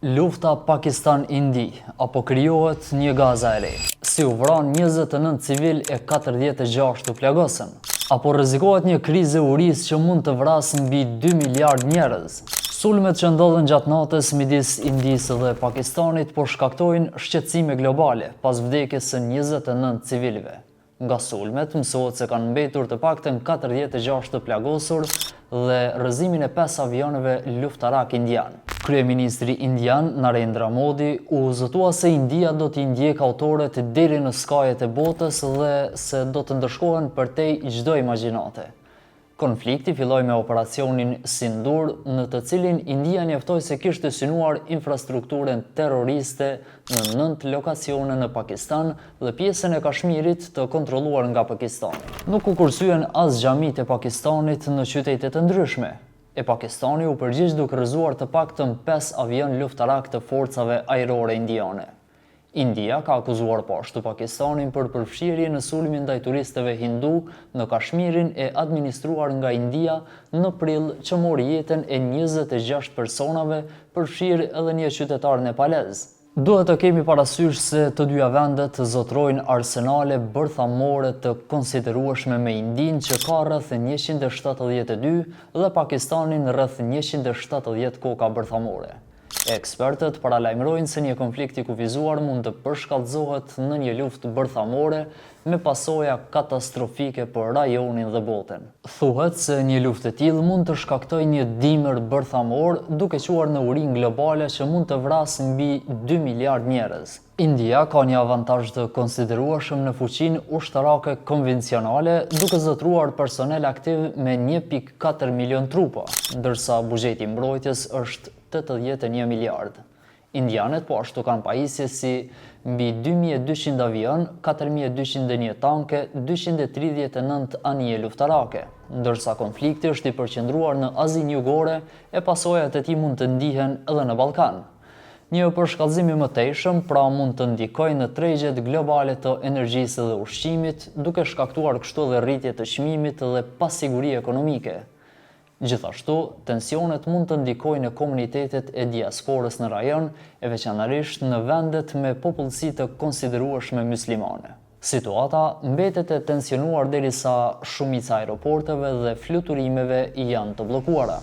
Lufta Pakistan-Indi, apo krijohet një Gaza e re? Si u vran 29 civil e 46 të plagosën? Apo rrezikohet një krizë urisë që mund të vrasë mbi 2 miliard njerëz? Sulmet që ndodhen gjatë natës midis Indisë dhe Pakistanit po shkaktojnë shqetësime globale pas vdekjes së 29 civilëve. Nga sulmet mësohet se kanë mbetur të paktën 46 të plagosur dhe rrëzimin e 5 avionëve luftarak indian. Kryeministri indian Narendra Modi u zotua se India do t'i ndjek autorët deri në skajet e botës dhe se do të ndëshkohen përtej çdo imagjinate. Konflikti filloi me operacionin Sindur, në të cilin India njoftoi se kishte synuar infrastrukturën terroriste në 9 lokacione në Pakistan dhe pjesën e Kashmirit të kontrolluar nga Pakistani. Nuk u kursyen as xhamit e Pakistanit në qytete të ndryshme. Pakistani u përgjigj duke rrëzuar të paktën 5 avion luftarak të forcave ajrore indiane. India ka akuzuar poshtu Pakistanin për përfshirje në sulmin ndaj turistëve hindu në Kashmirin e administruar nga India në prill që mori jetën e 26 personave, përfshirë edhe një qytetar nepalez. Duhet të kemi parasysh se të dyja vendet zotrojnë arsenale bërthamore të konsiderueshme me Indin që ka rreth 172 dhe Pakistanin rreth 170 koka bërthamore. Ekspertët paralajmërojnë se një konflikt i kufizuar mund të përshkallëzohet në një luftë bërthamore me pasoja katastrofike për rajonin dhe botën. Thuhet se një luftë e tillë mund të shkaktojë një dimër bërthamor duke quar në urinë globale që mund të vrasë mbi 2 miliard njerëz. India ka një avantazh të konsiderueshëm në fuqinë ushtarake konvencionale, duke zotruar personel aktiv me 1.4 milion trupa, ndërsa buxheti i mbrojtjes është 81 miliard. Indianet po ashtu kanë pajisje si mbi 2200 avion, 4201 tanke, 239 anije luftarake, ndërsa konflikti është i përqendruar në Azinë Jugore e pasojat e tij mund të ndihen edhe në Ballkan. Një përshkallëzim i mëtejshëm pra mund të ndikojë në tregjet globale të energjisë dhe ushqimit, duke shkaktuar kështu edhe rritje të çmimit dhe pasiguri ekonomike. Gjithashtu, tensionet mund të ndikojnë në komunitetet e diasporës në rajon, e veçanërisht në vendet me popullsi të konsiderueshme muslimane. Situata mbetet e tensionuar derisa shumica e aeroporteve dhe fluturimeve janë të bllokuara.